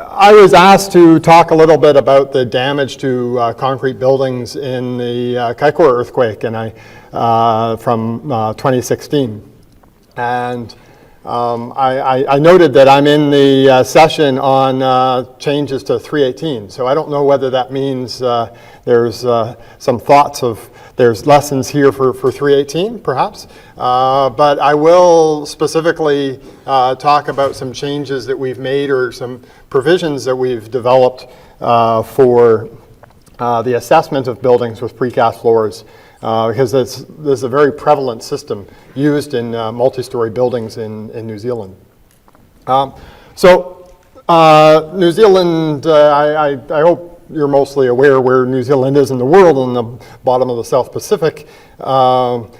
I was asked to talk a little bit about the damage to concrete buildings in the Kaikoura earthquake from 2016. And I noted that I'm in the session on changes to 318. So I don't know whether that means there's some thoughts of there's lessons here for 318, perhaps. But I will specifically talk about some changes that we've made or some provisions that we've developed for the assessment of buildings with precast floors, because this is a very prevalent system used in multi-story buildings in New Zealand. New Zealand, I hope you're mostly aware where New Zealand is in the world, on the bottom of the South Pacific. The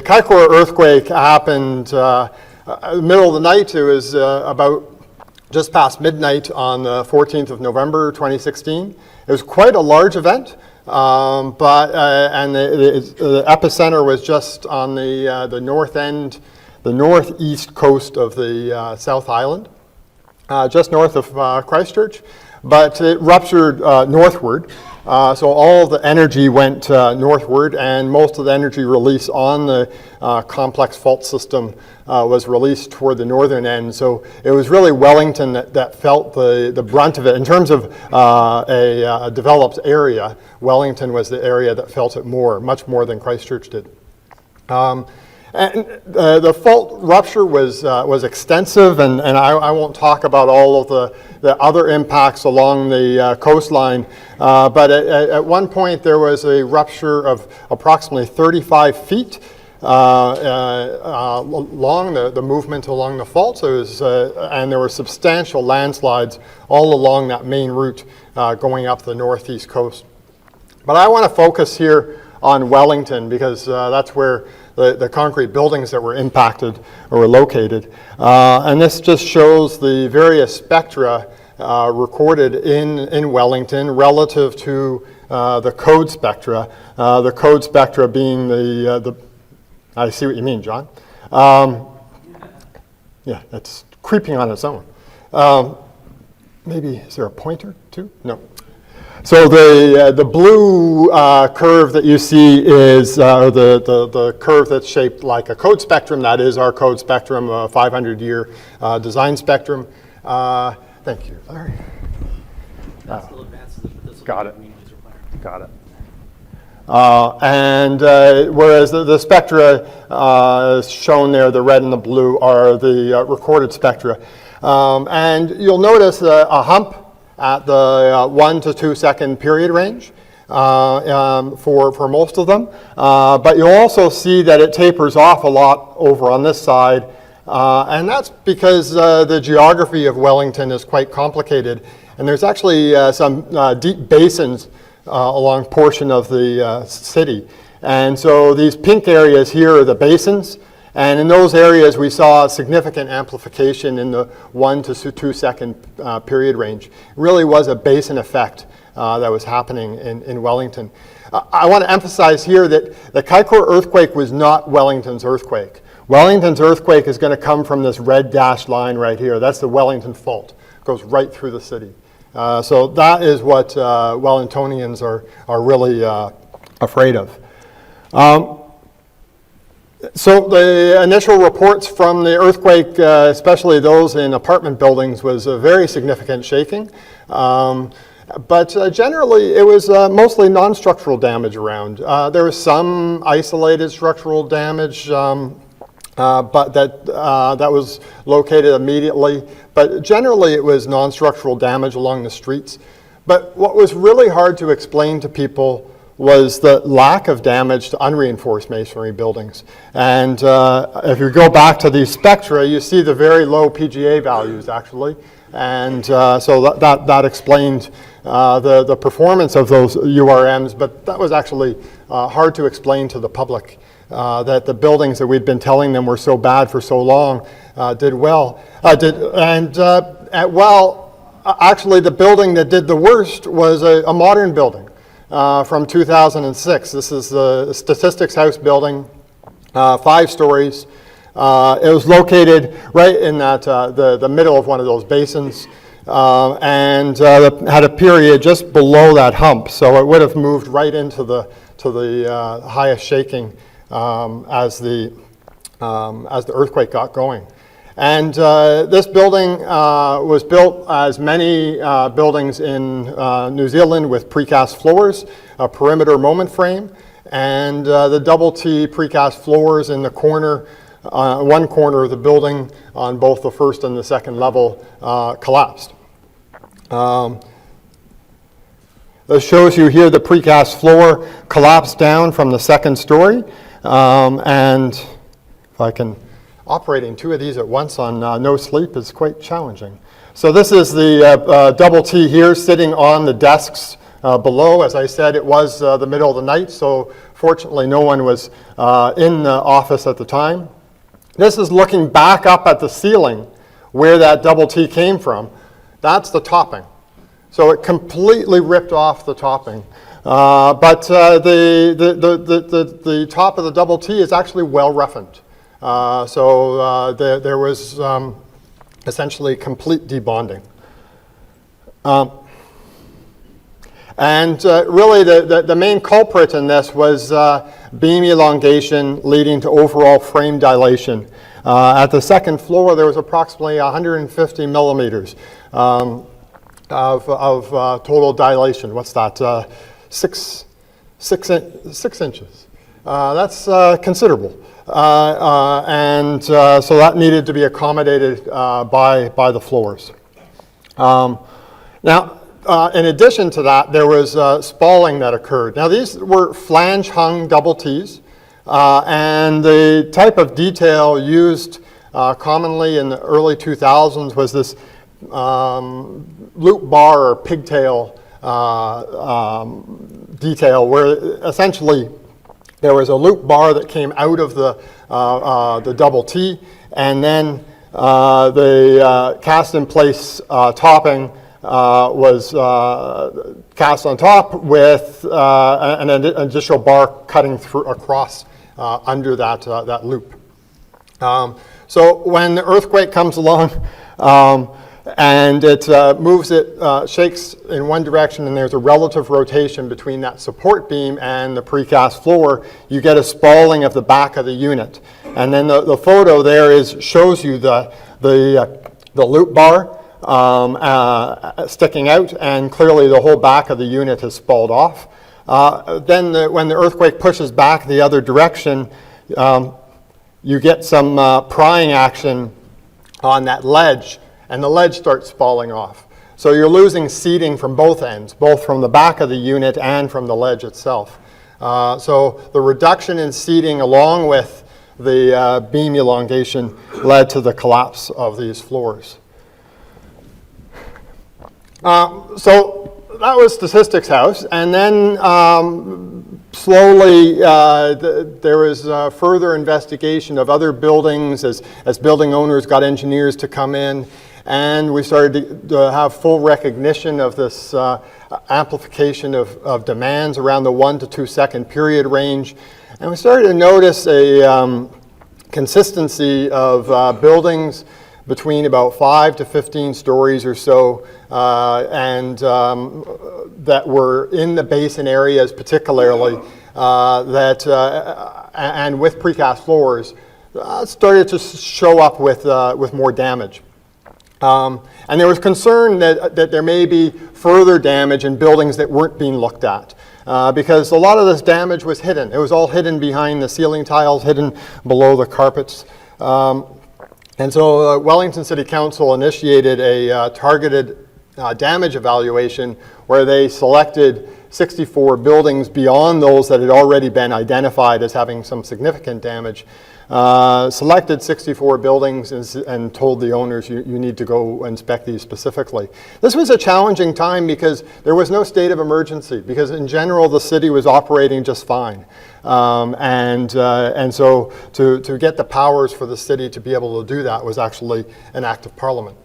Kaikoura earthquake happened middle of the night. It was about just past midnight on the 14th of November 2016. It was quite a large event, and the epicenter was just on the north end, the northeast coast of the South Island, just north of Christchurch. But it ruptured northward, so all of the energy went northward, and most of the energy release on the complex fault system was released toward the northern end. So it was really Wellington that felt the brunt of it. In terms of a developed area, Wellington was the area that felt it much more than Christchurch did. And the fault rupture was extensive, and I won't talk about all of the other impacts along the coastline, but at one point there was a rupture of approximately 35 feet along the movement along the fault. So it was, and there were substantial landslides all along that main route going up the northeast coast. But I want to focus here on Wellington, because that's where the concrete buildings that were impacted were located. And this just shows the various spectra recorded in Wellington relative to the code spectra. The code spectra being the I see what you mean, John. Yeah, it's creeping on its own. Maybe, is there a pointer too? No. So the blue curve that you see is the curve that's shaped like a code spectrum. That is our code spectrum, a 500-year design spectrum. Thank you, Larry. Got it. Got it. Whereas the spectra shown there, the red and the blue, are the recorded spectra. And you'll notice a hump at the 1 to 2 second period range for most of them. But you'll also see that it tapers off a lot over on this side. And that's because the geography of Wellington is quite complicated. And there's actually some deep basins along portion of the city. And so these pink areas here are the basins. And in those areas, we saw significant amplification in the 1 to 2 second period range. It really was a basin effect that was happening in Wellington. I want to emphasize here that the Kaikoura earthquake was not Wellington's earthquake. Wellington's earthquake is going to come from this red dashed line right here. That's the Wellington fault. It goes right through the city. So that is what Wellingtonians are really afraid of. So the initial reports from the earthquake, especially those in apartment buildings, was a very significant shaking. But generally, it was mostly non-structural damage around. There was some isolated structural damage, but that was located immediately. But generally, it was non-structural damage along the streets. But what was really hard to explain to people was the lack of damage to unreinforced masonry buildings. And if you go back to these spectra, you see the very low PGA values, actually. And so that explained the performance of those URMs, but that was actually hard to explain to the public, that the buildings that we'd been telling them were so bad for so long did well. Actually, the building that did the worst was a modern building. From 2006. This is the Statistics House building, 5 stories. It was located right in that the middle of one of those basins, and had a period just below that hump, so it would have moved right into the highest shaking as the earthquake got going. And this building was built, as many buildings in New Zealand, with precast floors, a perimeter moment frame, and the double T precast floors in the corner, one corner of the building on both the first and the second level collapsed. This shows you here the precast floor collapsed down from the second story, and if I can, operating two of these at once on no sleep is quite challenging. So this is the double T here sitting on the desks below. As I said, it was the middle of the night, so fortunately no one was in the office at the time. This is looking back up at the ceiling where that double T came from. That's the topping. So it completely ripped off the topping. But the top of the double T is actually well roughened. So there was essentially complete debonding. And really the main culprit in this was beam elongation leading to overall frame dilation. At the second floor, there was approximately 150 millimeters of total dilation. What's that? 6 inches. That's considerable. And so that needed to be accommodated by the floors. Now, in addition to that, there was spalling that occurred. Now, these were flange-hung double Ts, and the type of detail used commonly in the early 2000s was this loop bar or pigtail detail, where essentially there was a loop bar that came out of the double T, and then the cast-in-place topping was cast on top with an additional bar cutting across under that loop. So when the earthquake comes along, and it moves it, shakes in one direction, and there's a relative rotation between that support beam and the precast floor, you get a spalling of the back of the unit. And then the photo there shows you the loop bar sticking out, and clearly the whole back of the unit has spalled off. Then when the earthquake pushes back the other direction, you get some prying action on that ledge, and the ledge starts falling off. So you're losing seating from both ends, both from the back of the unit and from the ledge itself. So the reduction in seating along with the beam elongation led to the collapse of these floors. So that was Statistics House, and then slowly there was further investigation of other buildings as building owners got engineers to come in, and we started to have full recognition of this amplification of demands around the 1 to 2 second period range. And we started to notice a consistency of buildings between about 5 to 15 stories or so, and that were in the basin areas particularly, and with precast floors, started to show up with more damage. And there was concern that there may be further damage in buildings that weren't being looked at, because a lot of this damage was hidden. It was all hidden behind the ceiling tiles, hidden below the carpets. And so Wellington City Council initiated a targeted damage evaluation where they selected 64 buildings beyond those that had already been identified as having some significant damage. Selected 64 buildings and told the owners, you need to go inspect these specifically. This was a challenging time because there was no state of emergency, because in general the city was operating just fine. And so to get the powers for the city to be able to do that was actually an act of Parliament.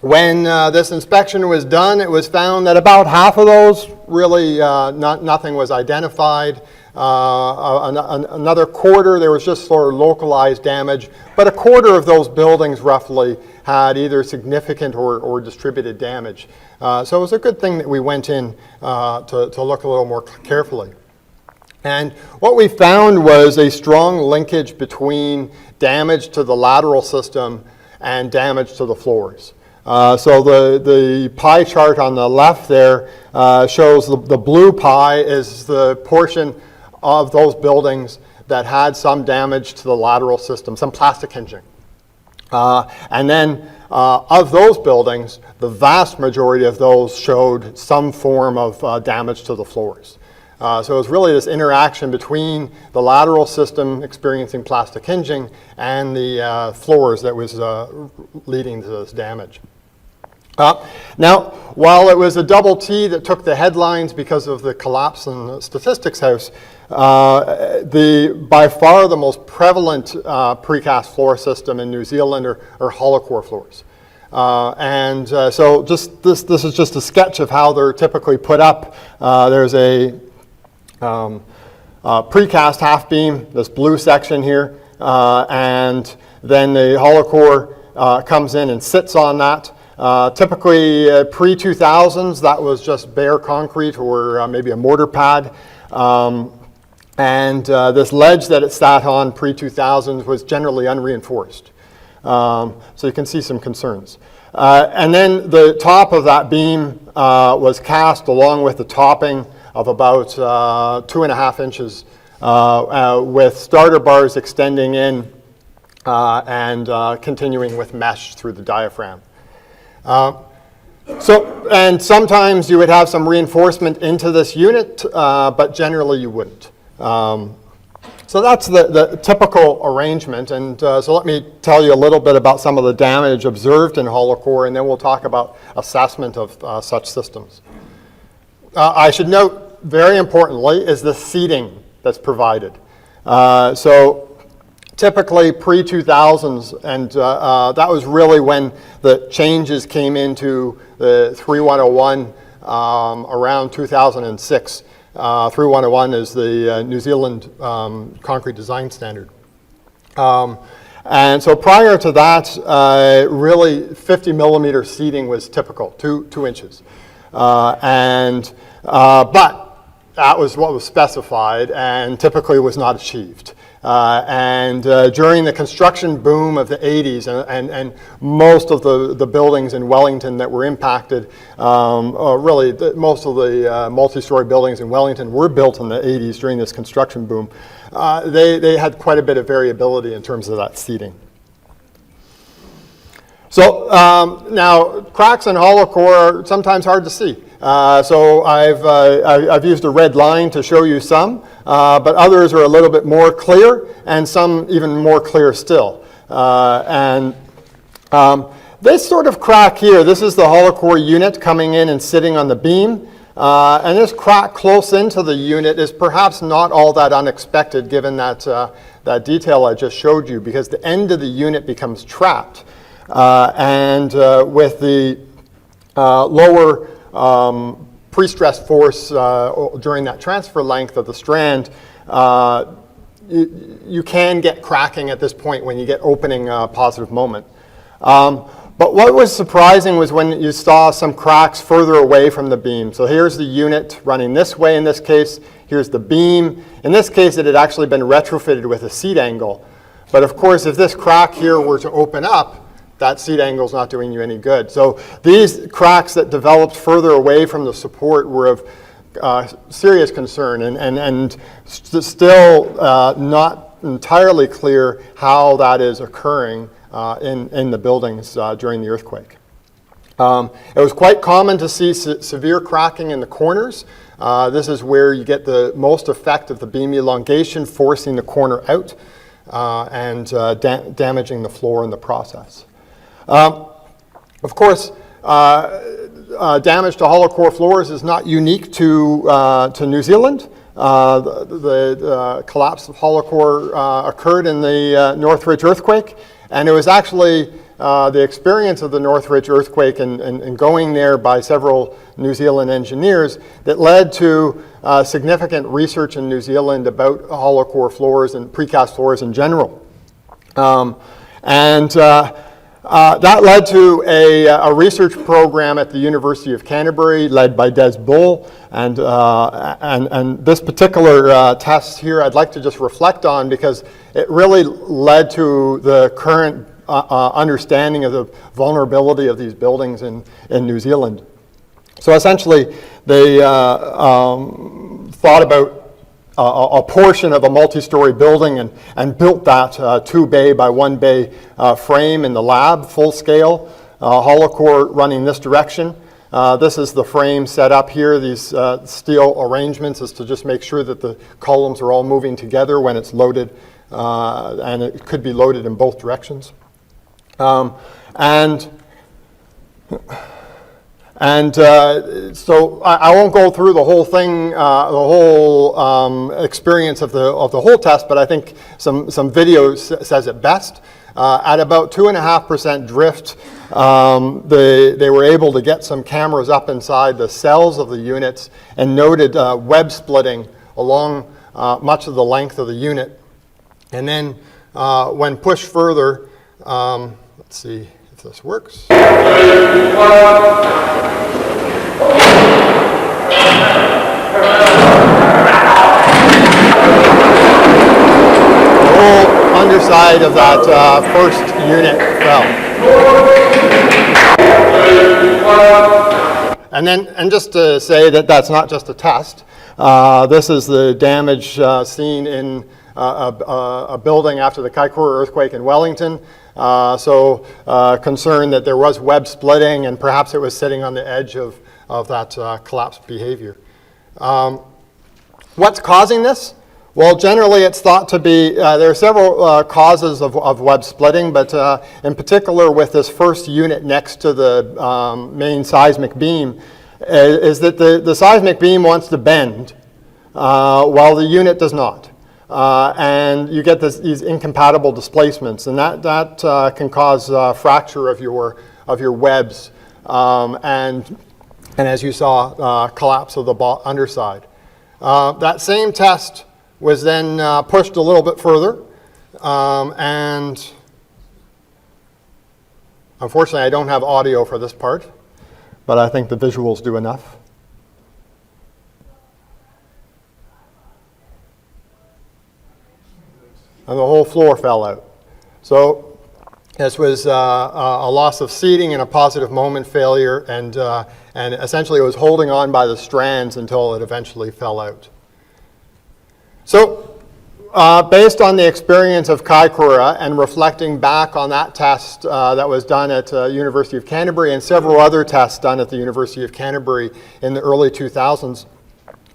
When this inspection was done, it was found that about half of those really nothing was identified. Another quarter, there was just sort of localized damage, but a quarter of those buildings roughly had either significant or distributed damage. So it was a good thing that we went in to look a little more carefully. And what we found was a strong linkage between damage to the lateral system and damage to the floors. So the pie chart on the left there shows the blue pie is the portion of those buildings that had some damage to the lateral system, some plastic hinging. And then of those buildings, the vast majority of those showed some form of damage to the floors. So it was really this interaction between the lateral system experiencing plastic hinging and the floors that was leading to this damage. Now, while it was a double T that took the headlines because of the collapse in the statistics house, by far the most prevalent precast floor system in New Zealand are hollow core floors. So this is just a sketch of how they're typically put up. There's a precast half beam, this blue section here, and then the hollow core comes in and sits on that. Typically pre-2000s, that was just bare concrete or maybe a mortar pad. This ledge that it sat on pre-2000s was generally unreinforced. So you can see some concerns. And then the top of that beam was cast along with the topping of about 2.5 inches with starter bars extending in and continuing with mesh through the diaphragm. And sometimes you would have some reinforcement into this unit, but generally you wouldn't. So that's the typical arrangement, and so let me tell you a little bit about some of the damage observed in hollow core, and then we'll talk about assessment of such systems. I should note, very importantly, is the seating that's provided. So typically pre-2000s, and that was really when the changes came into the 3101 around 2006. 3101 is the New Zealand concrete design standard. And so prior to that, really 50 millimeter seating was typical, 2 inches. But that was what was specified and typically was not achieved. During the construction boom of the 80s, and most of the buildings in Wellington that were impacted, most of the multi-story buildings in Wellington were built in the 80s during this construction boom. They had quite a bit of variability in terms of that seating. So now cracks in hollow core are sometimes hard to see. So I've used a red line to show you some, but others are a little bit more clear, and some even more clear still. This sort of crack here, this is the hollow core unit coming in and sitting on the beam. And this crack close into the unit is perhaps not all that unexpected given that detail I just showed you, because the end of the unit becomes trapped. With the lower pre-stress force during that transfer length of the strand, you can get cracking at this point when you get opening positive moment. But what was surprising was when you saw some cracks further away from the beam. So here's the unit running this way in this case. Here's the beam. In this case, it had actually been retrofitted with a seat angle. But of course, if this crack here were to open up, that seat angle is not doing you any good. So these cracks that developed further away from the support were of serious concern, and still not entirely clear how that is occurring in the buildings during the earthquake. It was quite common to see severe cracking in the corners. This is where you get the most effect of the beam elongation, forcing the corner out and damaging the floor in the process. Of course, damage to hollow core floors is not unique to New Zealand. The collapse of hollow core occurred in the Northridge earthquake, and it was actually the experience of the Northridge earthquake and going there by several New Zealand engineers that led to significant research in New Zealand about hollow core floors and precast floors in general. That led to a research program at the University of Canterbury led by Des Bull, and this particular test here I'd like to just reflect on because it really led to the current understanding of the vulnerability of these buildings in New Zealand. So essentially they thought about a portion of a multi-story building and built that 2 bay by 1 bay frame in the lab, full scale, hollow core running this direction. This is the frame set up here. These steel arrangements is to just make sure that the columns are all moving together when it's loaded, and it could be loaded in both directions. So I won't go through the whole thing, the whole experience of the whole test, but I think some video says it best. At about 2.5% drift, they were able to get some cameras up inside the cells of the units and noted web splitting along much of the length of the unit. And then when pushed further, let's see if this works. The whole underside of that first unit fell. And just to say that that's not just a test. This is the damage seen in a building after the Kaikoura earthquake in Wellington. Concerned that there was web splitting and perhaps it was sitting on the edge of that collapsed behavior. What's causing this? Well, generally it's thought to be, there are several causes of web splitting, but in particular with this first unit next to the main seismic beam, is that the seismic beam wants to bend while the unit does not. And you get these incompatible displacements, and that can cause fracture of your webs, and as you saw, collapse of the underside. That same test was then pushed a little bit further, and unfortunately I don't have audio for this part, but I think the visuals do enough. And the whole floor fell out. So this was a loss of seating and a positive moment failure, and essentially it was holding on by the strands until it eventually fell out. So based on the experience of Kaikoura and reflecting back on that test that was done at University of Canterbury and several other tests done at the University of Canterbury in the early 2000s,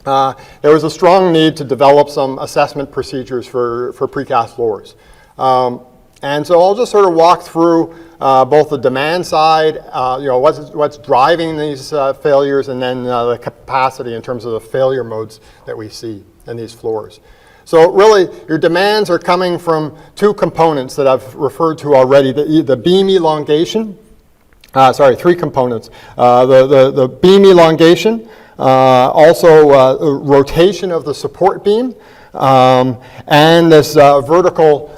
there was a strong need to develop some assessment procedures for precast floors. And so I'll just sort of walk through both the demand side, what's driving these failures, and then the capacity in terms of the failure modes that we see in these floors. So really, your demands are coming from two components that I've referred to already, the beam elongation, three components. The beam elongation, also rotation of the support beam, and this vertical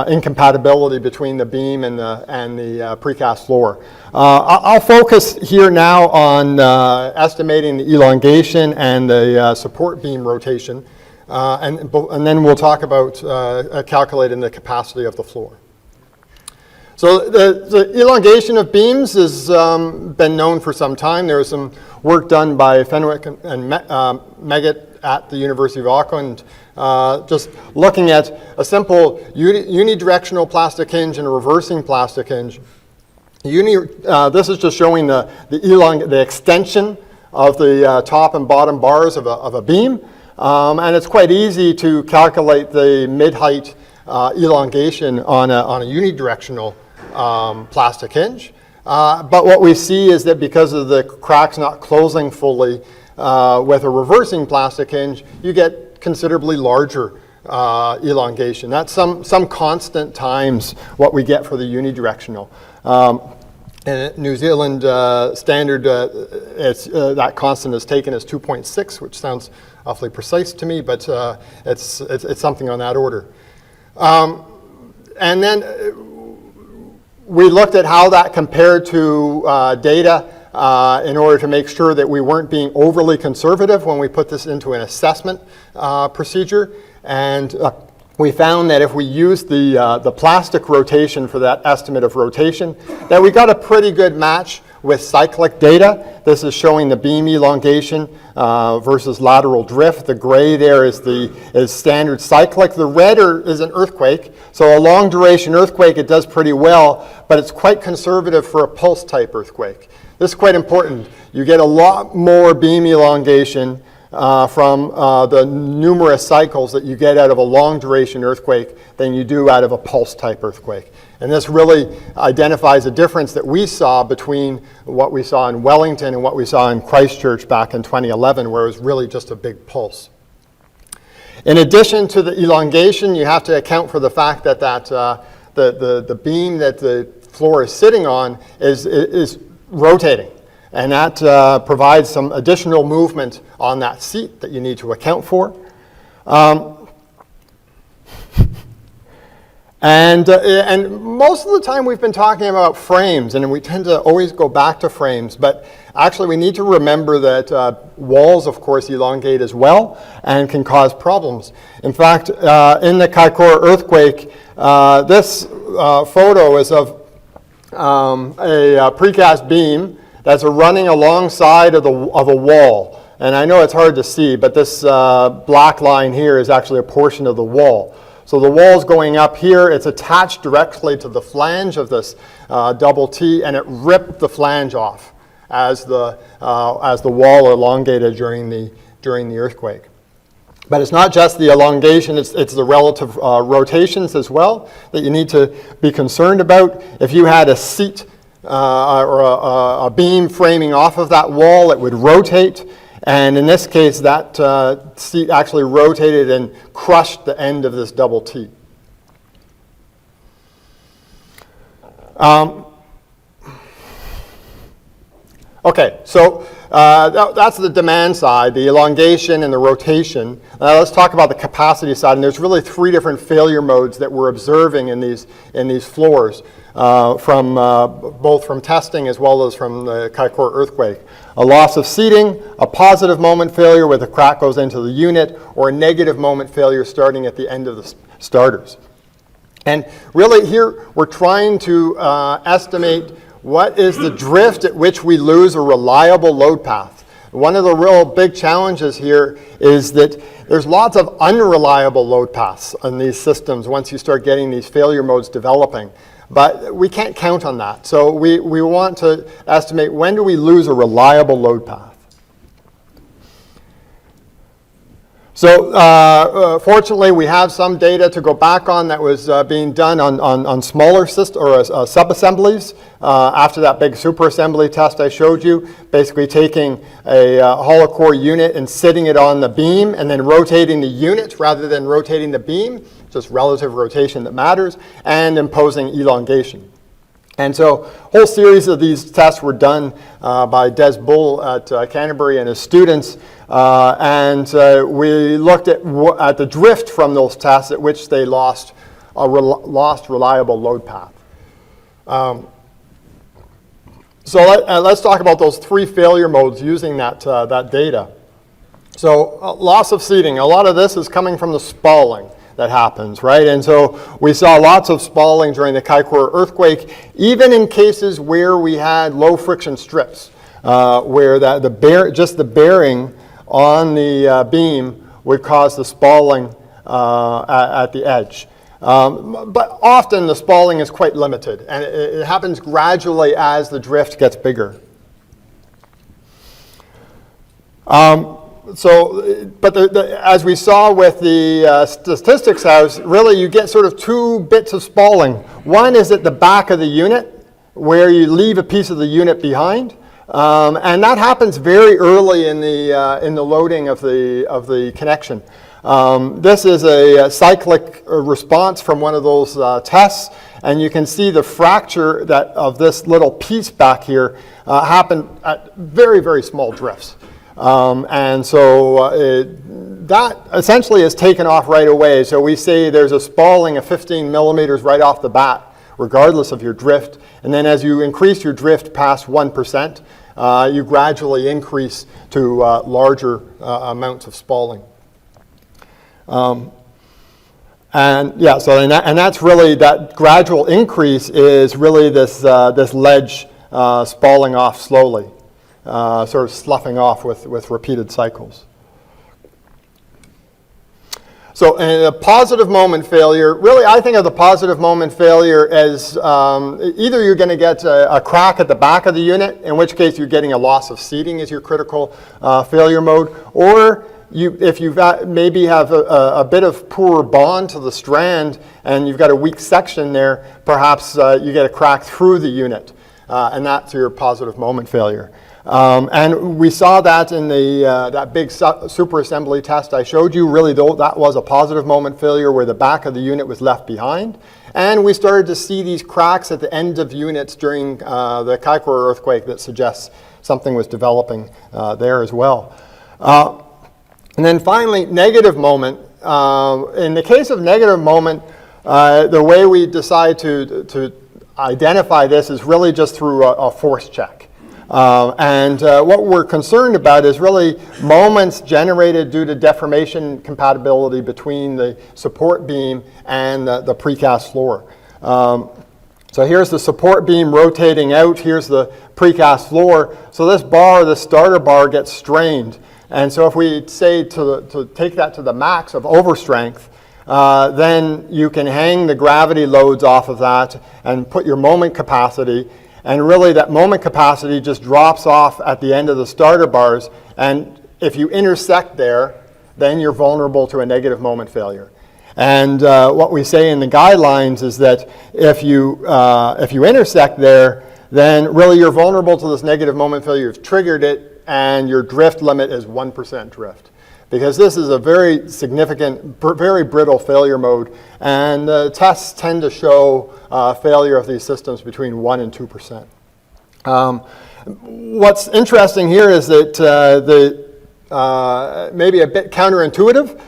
incompatibility between the beam and the precast floor. I'll focus here now on estimating the elongation and the support beam rotation, and then we'll talk about calculating the capacity of the floor. So the elongation of beams has been known for some time. There was some work done by Fenwick and Meggitt at the University of Auckland, just looking at a simple unidirectional plastic hinge and a reversing plastic hinge. This is just showing the extension of the top and bottom bars of a beam, and it's quite easy to calculate the mid-height elongation on a unidirectional plastic hinge. But what we see is that because of the cracks not closing fully with a reversing plastic hinge, you get considerably larger elongation. That's some constant times what we get for the unidirectional. And New Zealand standard, that constant is taken as 2.6, which sounds awfully precise to me, but it's something on that order. And then we looked at how that compared to data in order to make sure that we weren't being overly conservative when we put this into an assessment procedure. And we found that if we used the plastic rotation for that estimate of rotation, that we got a pretty good match with cyclic data. This is showing the beam elongation versus lateral drift. The gray there is standard cyclic. The red is an earthquake. So a long duration earthquake, it does pretty well, but it's quite conservative for a pulse type earthquake. This is quite important. You get a lot more beam elongation from the numerous cycles that you get out of a long duration earthquake than you do out of a pulse type earthquake. And this really identifies a difference that we saw between what we saw in Wellington and what we saw in Christchurch back in 2011, where it was really just a big pulse. In addition to the elongation, you have to account for the fact that the beam that the floor is sitting on is rotating. And that provides some additional movement on that seat that you need to account for. And most of the time we've been talking about frames, and we tend to always go back to frames, but actually we need to remember that walls, of course, elongate as well and can cause problems. In fact, in the Kaikoura earthquake, this photo is of a precast beam that's running alongside of a wall. And I know it's hard to see, but this black line here is actually a portion of the wall. So the wall's going up here, it's attached directly to the flange of this double T, and it ripped the flange off as the wall elongated during the earthquake. But it's not just the elongation, it's the relative rotations as well that you need to be concerned about. If you had a seat or a beam framing off of that wall, it would rotate. And in this case, that seat actually rotated and crushed the end of this double T. Okay, so that's the demand side, the elongation and the rotation. Now let's talk about the capacity side. And there's really three different failure modes that we're observing in these floors, both from testing as well as from the Kaikoura earthquake. A loss of seating, a positive moment failure where the crack goes into the unit, or a negative moment failure starting at the end of the starters. And really here we're trying to estimate what is the drift at which we lose a reliable load path. One of the real big challenges here is that there's lots of unreliable load paths on these systems once you start getting these failure modes developing. But we can't count on that. So we want to estimate when do we lose a reliable load path. So fortunately, we have some data to go back on that was being done on smaller sub-assemblies after that big super-assembly test I showed you, basically taking a hollow core unit and sitting it on the beam and then rotating the unit rather than rotating the beam, just relative rotation that matters, and imposing elongation. And so a whole series of these tests were done by Des Bull at Canterbury and his students, and we looked at the drift from those tests at which they lost reliable load path. So let's talk about those three failure modes using that data. So loss of seating, a lot of this is coming from the spalling that happens, right? And so we saw lots of spalling during the Kaikoura earthquake, even in cases where we had low friction strips, where just the bearing on the beam would cause the spalling at the edge. But often the spalling is quite limited, and it happens gradually as the drift gets bigger. As we saw with the statistics house, really you get sort of two bits of spalling. One is at the back of the unit, where you leave a piece of the unit behind, and that happens very early in the loading of the connection. This is a cyclic response from one of those tests, and you can see the fracture of this little piece back here happened at very, very small drifts. And so that essentially is taken off right away. So we say there's a spalling of 15 millimeters right off the bat, regardless of your drift. And then as you increase your drift past 1%, you gradually increase to larger amounts of spalling. And yeah, so and that's really, that gradual increase is really this ledge spalling off slowly, sort of sloughing off with repeated cycles. So in a positive moment failure, really I think of the positive moment failure as either you're going to get a crack at the back of the unit, in which case you're getting a loss of seating as your critical failure mode, or if you maybe have a bit of poor bond to the strand and you've got a weak section there, perhaps you get a crack through the unit, and that's your positive moment failure. And we saw that in that big super assembly test I showed you. Really, though, that was a positive moment failure where the back of the unit was left behind. And we started to see these cracks at the end of units during the Kaikoura earthquake that suggests something was developing there as well. And then finally, negative moment. In the case of negative moment, the way we decide to identify this is really just through a force check. And what we're concerned about is really moments generated due to deformation compatibility between the support beam and the precast floor. So here's the support beam rotating out, here's the precast floor. So this bar, the starter bar, gets strained. And so if we say to take that to the max of overstrength, then you can hang the gravity loads off of that and put your moment capacity. And really that moment capacity just drops off at the end of the starter bars. And if you intersect there, then you're vulnerable to a negative moment failure. And what we say in the guidelines is that if you intersect there, then really you're vulnerable to this negative moment failure. You've triggered it, and your drift limit is 1% drift. Because this is a very significant, very brittle failure mode, and tests tend to show failure of these systems between 1 and 2%. What's interesting here is that maybe a bit counterintuitive.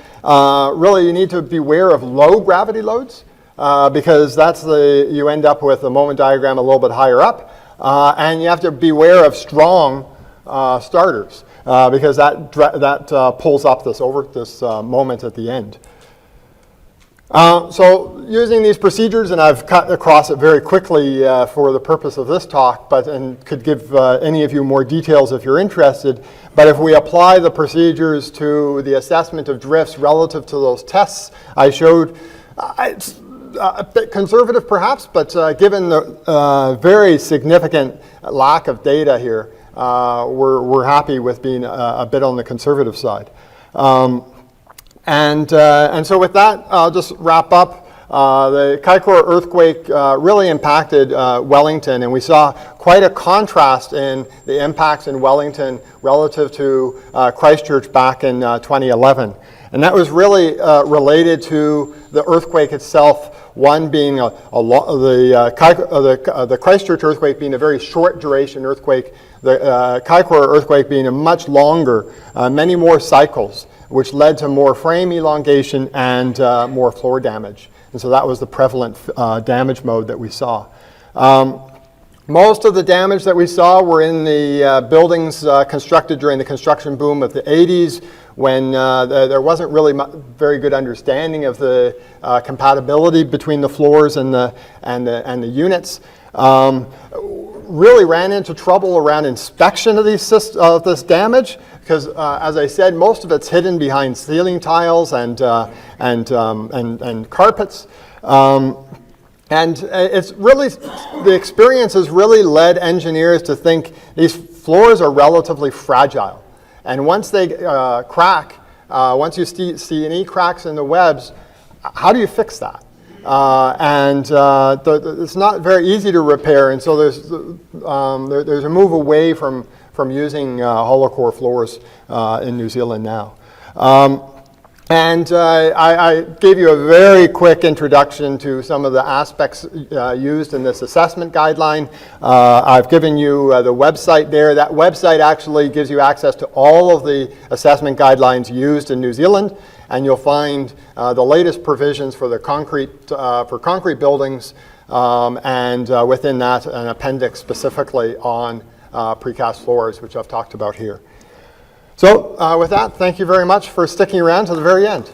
Really, you need to beware of low gravity loads because you end up with a moment diagram a little bit higher up, and you have to beware of strong starters. Because that pulls up this moment at the end. So using these procedures, and I've cut across it very quickly for the purpose of this talk, and could give any of you more details if you're interested. But if we apply the procedures to the assessment of drifts relative to those tests I showed, it's a bit conservative perhaps, but given the very significant lack of data here, we're happy with being a bit on the conservative side. And so with that, I'll just wrap up. The Kaikoura earthquake really impacted Wellington, and we saw quite a contrast in the impacts in Wellington relative to Christchurch back in 2011. And that was really related to the earthquake itself, one being the Christchurch earthquake being a very short duration earthquake, the Kaikoura earthquake being a much longer, many more cycles, which led to more frame elongation and more floor damage. And so that was the prevalent damage mode that we saw. Most of the damage that we saw were in the buildings constructed during the construction boom of the 80s, when there wasn't really very good understanding of the compatibility between the floors and the units. Really ran into trouble around inspection of this damage, because as I said, most of it's hidden behind ceiling tiles and carpets. And it's really, the experience has really led engineers to think these floors are relatively fragile. And once they crack, once you see any cracks in the webs, how do you fix that? It's not very easy to repair, and so there's a move away from using hollow core floors in New Zealand now. And I gave you a very quick introduction to some of the aspects used in this assessment guideline. I've given you the website there. That website actually gives you access to all of the assessment guidelines used in New Zealand, and you'll find the latest provisions for the concrete buildings, and within that an appendix specifically on precast floors, which I've talked about here. So with that, thank you very much for sticking around to the very end.